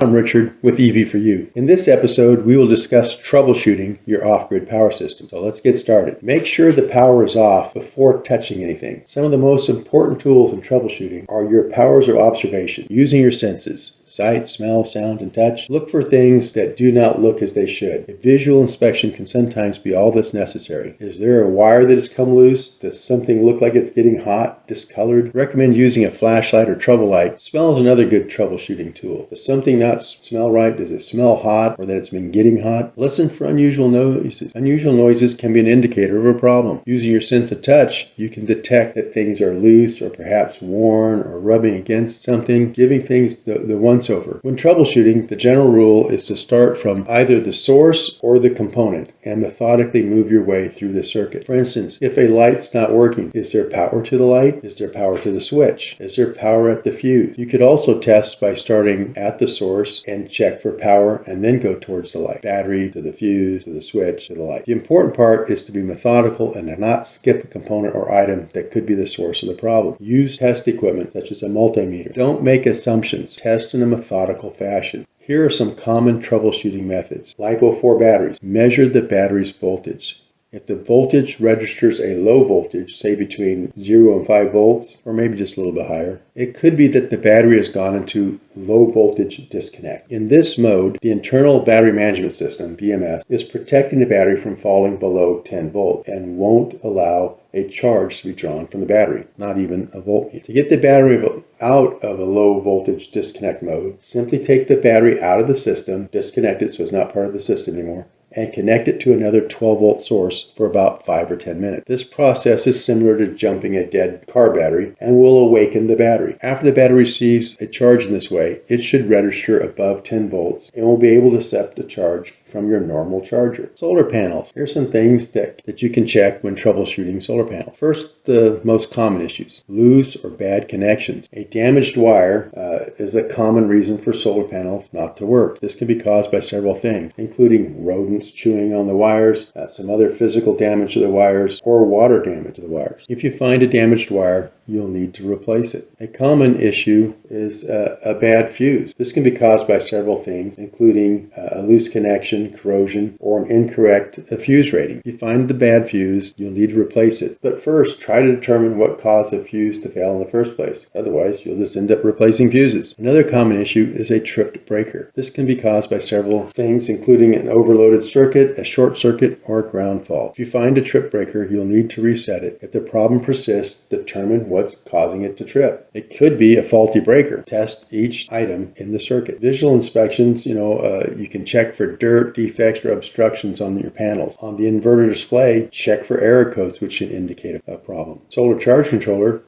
I'm Richard with EV4U. In this episode, we will discuss troubleshooting your off-grid power system. So let's get started. Make sure the power is off before touching anything. Some of the most important tools in troubleshooting are your powers of observation, using your senses. Sight, smell, sound, and touch. Look for things that do not look as they should. A visual inspection can sometimes be all that's necessary. Is there a wire that has come loose? Does something look like it's getting hot, discolored? Recommend using a flashlight or trouble light. Smell is another good troubleshooting tool. Does something not smell right? Does it smell hot or that it's been getting hot? Listen for unusual noises. Unusual noises can be an indicator of a problem. Using your sense of touch, you can detect that things are loose or perhaps worn or rubbing against something, giving things the once over. When troubleshooting, the general rule is to start from either the source or the component and methodically move your way through the circuit. For instance, if a light's not working, is there power to the light? Is there power to the switch? Is there power at the fuse? You could also test by starting at the source and check for power and then go towards the light. Battery to the fuse, to the switch, to the light. The important part is to be methodical and to not skip a component or item that could be the source of the problem. Use test equipment such as a multimeter. Don't make assumptions. Test in a methodical fashion. Here are some common troubleshooting methods. LiPo4 batteries. Measure the battery's voltage. If the voltage registers a low voltage, say between 0 and 5 volts, or maybe just a little bit higher, it could be that the battery has gone into low voltage disconnect. In this mode, the internal battery management system, BMS, is protecting the battery from falling below 10 volts and won't allow a charge to be drawn from the battery, not even a voltmeter. To get the battery out of a low voltage disconnect mode, simply take the battery out of the system, disconnect it so it's not part of the system anymore, and connect it to another 12-volt source for about 5 or 10 minutes. This process is similar to jumping a dead car battery and will awaken the battery. After the battery receives a charge in this way, it should register above 10 volts and will be able to accept a charge from your normal charger. Solar panels. Here's some things that you can check when troubleshooting solar panels. First, the most common issues. Loose or bad connections. A damaged wire is a common reason for solar panels not to work. This can be caused by several things, including rodents chewing on the wires, some other physical damage to the wires, or water damage to the wires. If you find a damaged wire, you'll need to replace it. A common issue is a bad fuse. This can be caused by several things, including a loose connection, corrosion, or an incorrect fuse rating. If you find the bad fuse, you'll need to replace it. But first, try to determine what caused the fuse to fail in the first place. Otherwise, you'll just end up replacing fuses. Another common issue is a tripped breaker. This can be caused by several things, including an overloaded circuit, a short circuit, or a ground fault. If you find a tripped breaker, you'll need to reset it. If the problem persists, determine what's causing it to trip. It could be a faulty breaker. Test each item in the circuit. Visual inspections, you can check for dirt, defects, or obstructions on your panels. On the inverter display, check for error codes, which should indicate a problem. Solar charge controller,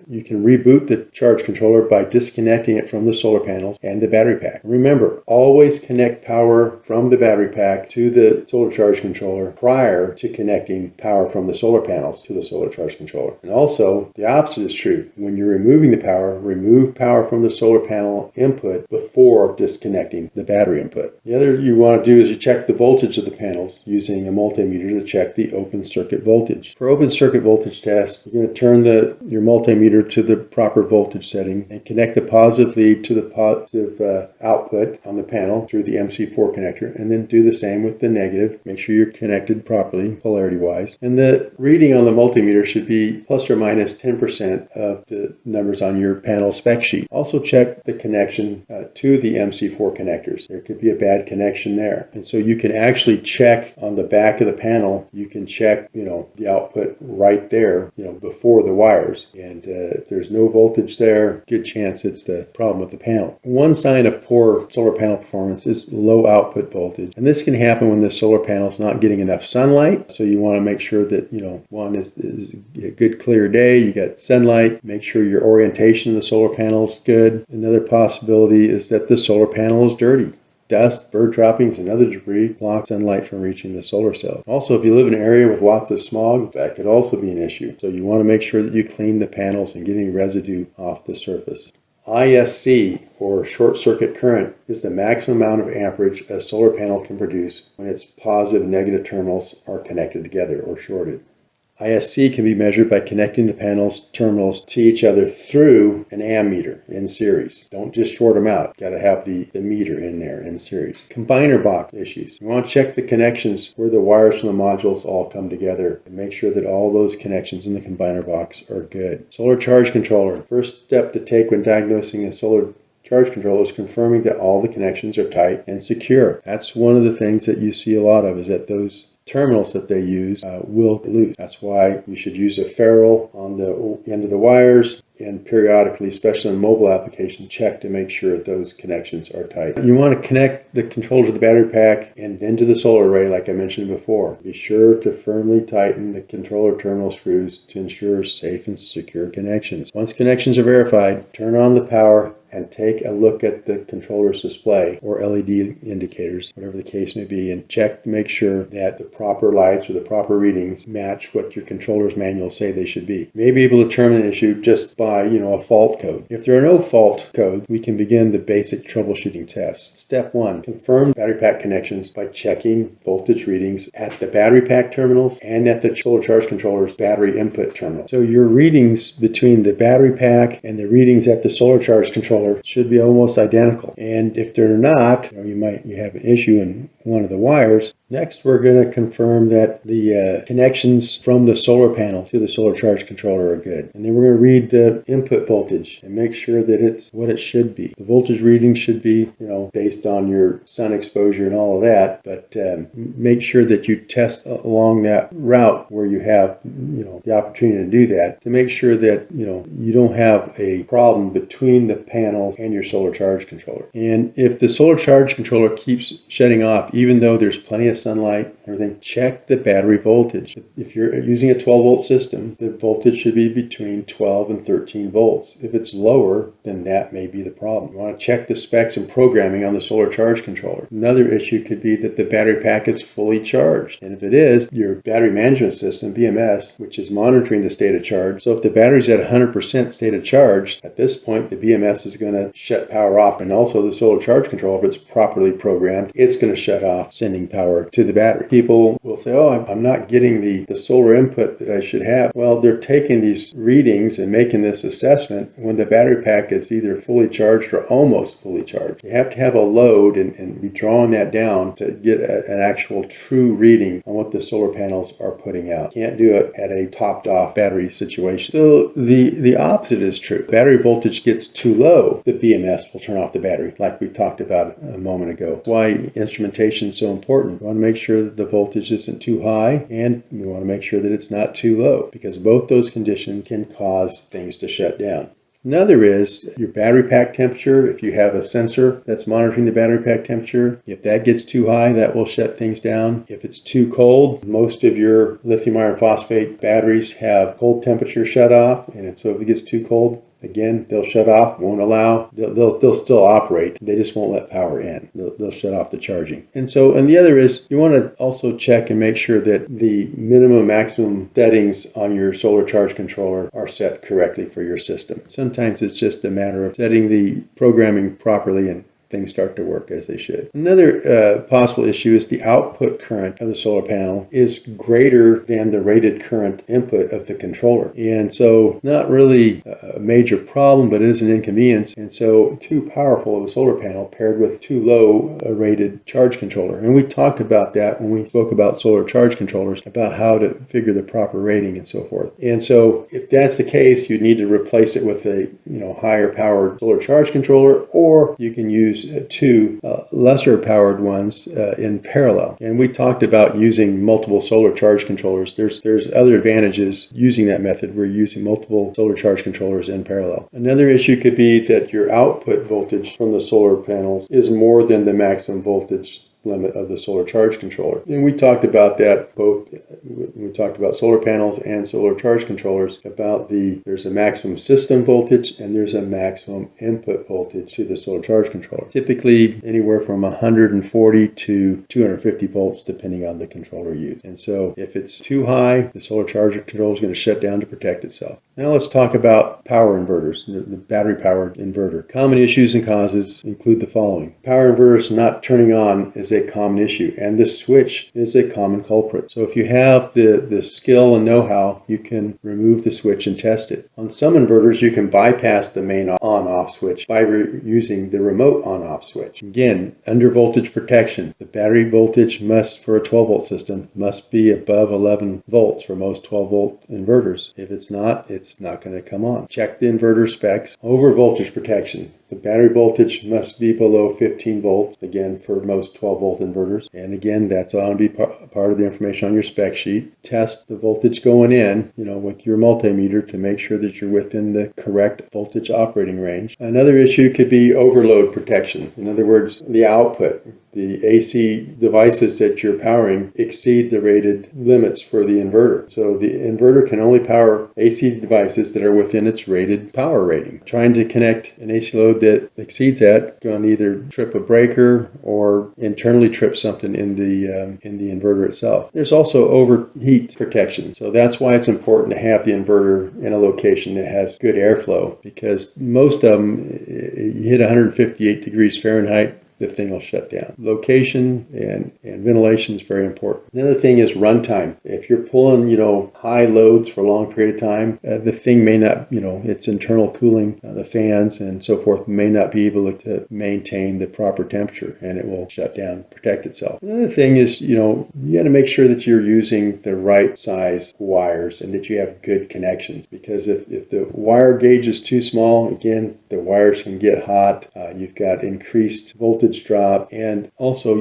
you can reboot the charge controller by disconnecting it from the solar panels and the battery pack. Remember, always connect power from the battery pack to the solar charge controller prior to connecting power from the solar panels to the solar charge controller. And also, the opposite is true. When you're removing the power, remove power from the solar panel input before disconnecting the battery input. The other you want to do is you check the voltage of the panels using a multimeter to check the open circuit voltage. For open circuit voltage test, you're going to turn your multimeter to the proper voltage setting and connect the positive lead to the positive output on the panel through the MC4 connector, and then do the same with the negative. Make sure you're connected properly, polarity wise. And the reading on the multimeter should be plus or minus 10% of the numbers on your panel spec sheet. Also check the connection to the MC4 connectors. There could be a bad connection there. And so you can actually check on the back of the panel, you can check, the output right there, before the wires. And if there's no voltage there, good chance it's the problem with the panel. One sign of poor solar panel performance is low output voltage. And this can happen when the solar panel is not getting enough sunlight. So you want to make sure that, one is a good clear day, you got sunlight, make sure your orientation of the solar panel is good. Another possibility is that the solar panel is dirty. Dust, bird droppings, and other debris block sunlight from reaching the solar cells. Also, if you live in an area with lots of smog, that could also be an issue. So you want to make sure that you clean the panels and get any residue off the surface. ISC, or short circuit current, is the maximum amount of amperage a solar panel can produce when its positive and negative terminals are connected together or shorted. ISC can be measured by connecting the panels terminals to each other through an ammeter in series. Don't just short them out. Got to have the meter in there in series. Combiner box issues. You want to check the connections where the wires from the modules all come together and make sure that all those connections in the combiner box are good. Solar charge controller. First step to take when diagnosing a solar charge controller is confirming that all the connections are tight and secure. That's one of the things that you see a lot of, is that those terminals that they use will lose. That's why you should use a ferrule on the end of the wires, and periodically, especially in mobile applications, check to make sure that those connections are tight. You want to connect the controller to the battery pack and then to the solar array, like I mentioned before. Be sure to firmly tighten the controller terminal screws to ensure safe and secure connections. Once connections are verified, turn on the power and take a look at the controller's display or LED indicators, whatever the case may be, and check to make sure that the proper lights or the proper readings match what your controller's manuals say they should be. You may be able to determine an issue just by, a fault code. If there are no fault codes, we can begin the basic troubleshooting tests. Step 1, confirm battery pack connections by checking voltage readings at the battery pack terminals and at the solar charge controller's battery input terminal. So your readings between the battery pack and the readings at the solar charge controller should be almost identical. And if they're not, you have an issue in one of the wires. Next, we're going to confirm that the connections from the solar panel to the solar charge controller are good. And then we're going to read the input voltage and make sure that it's what it should be. The voltage reading should be, based on your sun exposure and all of that, but make sure that you test along that route where you have, the opportunity to do that, to make sure that, you don't have a problem between the panels and your solar charge controller. And if the solar charge controller keeps shutting off, even though there's plenty of sunlight, everything, check the battery voltage. If you're using a 12-volt system, the voltage should be between 12 and 13 volts. If it's lower, then that may be the problem. You want to check the specs and programming on the solar charge controller. Another issue could be that the battery pack is fully charged. And if it is, your battery management system, BMS, which is monitoring the state of charge. So if the battery's at 100% state of charge, at this point, the BMS is going to shut power off. And also the solar charge controller, if it's properly programmed, it's going to shut off, sending power to the battery. People will say, I'm not getting the solar input that I should have. Well, they're taking these readings and making this assessment when the battery pack is either fully charged or almost fully charged. You have to have a load and be drawing that down to get an actual true reading on what the solar panels are putting out. You can't do it at a topped off battery situation. So the opposite is true. Battery voltage gets too low, the BMS will turn off the battery, like we talked about a moment ago. That's why instrumentation is so important. We want to make sure that the voltage isn't too high, and we want to make sure that it's not too low, because both those conditions can cause things to shut down. Another is your battery pack temperature. If you have a sensor that's monitoring the battery pack temperature, if that gets too high, that will shut things down. If it's too cold, most of your lithium iron phosphate batteries have cold temperature shut off, and so if it gets too cold, again, they'll shut off, won't allow, they'll still operate. They just won't let power in. They'll shut off the charging. And the other is, you want to also check and make sure that the minimum maximum settings on your solar charge controller are set correctly for your system. Sometimes it's just a matter of setting the programming properly and things start to work as they should. Another possible issue is the output current of the solar panel is greater than the rated current input of the controller. And so not really a major problem, but it is an inconvenience. And so too powerful of a solar panel paired with too low a rated charge controller. And we talked about that when we spoke about solar charge controllers, about how to figure the proper rating and so forth. And so if that's the case, you need to replace it with a higher powered solar charge controller, or you can use two lesser powered ones in parallel. And we talked about using multiple solar charge controllers. There's other advantages using that method. We're using multiple solar charge controllers in parallel. Another issue could be that your output voltage from the solar panels is more than the maximum voltage limit of the solar charge controller. And we talked about that both, we talked about solar panels and solar charge controllers, about there's a maximum system voltage and there's a maximum input voltage to the solar charge controller. Typically anywhere from 140 to 250 volts depending on the controller used. And so if it's too high, the solar charge controller is going to shut down to protect itself. Now let's talk about power inverters, the battery powered inverter. Common issues and causes include the following. Power inverters not turning on as a common issue, and the switch is a common culprit. So if you have the skill and know-how, you can remove the switch and test it. On some inverters, you can bypass the main on-off switch by using the remote on-off switch. Again, under voltage protection, the battery voltage for a 12-volt system must be above 11 volts for most 12-volt inverters. If it's not going to come on. Check the inverter specs. Over voltage protection, the battery voltage must be below 15 volts, again, for most 12-volt inverters. And again, that's all going to be part of the information on your spec sheet. Test the voltage going in, with your multimeter to make sure that you're within the correct voltage operating range. Another issue could be overload protection. In other words, the output. The AC devices that you're powering exceed the rated limits for the inverter. So the inverter can only power AC devices that are within its rated power rating. Trying to connect an AC load that exceeds that going to either trip a breaker or internally trip something in the inverter itself. There's also overheat protection. So that's why it's important to have the inverter in a location that has good airflow, because most of them, you hit 158 degrees Fahrenheit, the thing will shut down. Location and ventilation is very important. Another thing is runtime. If you're pulling, high loads for a long period of time, the thing may not, its internal cooling, the fans and so forth may not be able to maintain the proper temperature, and it will shut down, protect itself. Another thing is, you got to make sure that you're using the right size wires and that you have good connections, because if the wire gauge is too small, again, the wires can get hot. You've got increased voltage drop, and also,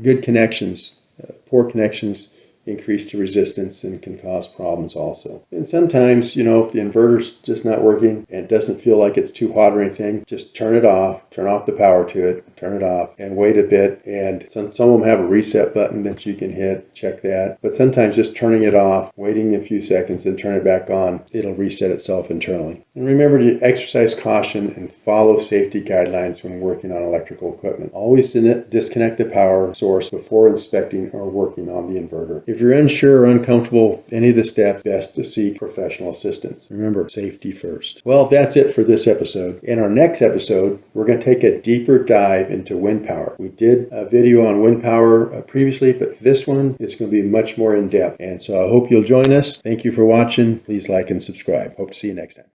good connections. Poor connections increase the resistance and can cause problems also. And sometimes, if the inverter's just not working and it doesn't feel like it's too hot or anything, just turn it off, turn off the power to it, turn it off, and wait a bit. And some of them have a reset button that you can hit, check that. But sometimes just turning it off, waiting a few seconds, and turn it back on, it'll reset itself internally. And remember to exercise caution and follow safety guidelines when working on electrical equipment. Always disconnect the power source before inspecting or working on the inverter. If you're unsure or uncomfortable with any of the steps, best to seek professional assistance. Remember, safety first. Well, that's it for this episode. In our next episode, we're going to take a deeper dive into wind power. We did a video on wind power previously, but this one is going to be much more in depth. And so I hope you'll join us. Thank you for watching. Please like and subscribe. Hope to see you next time.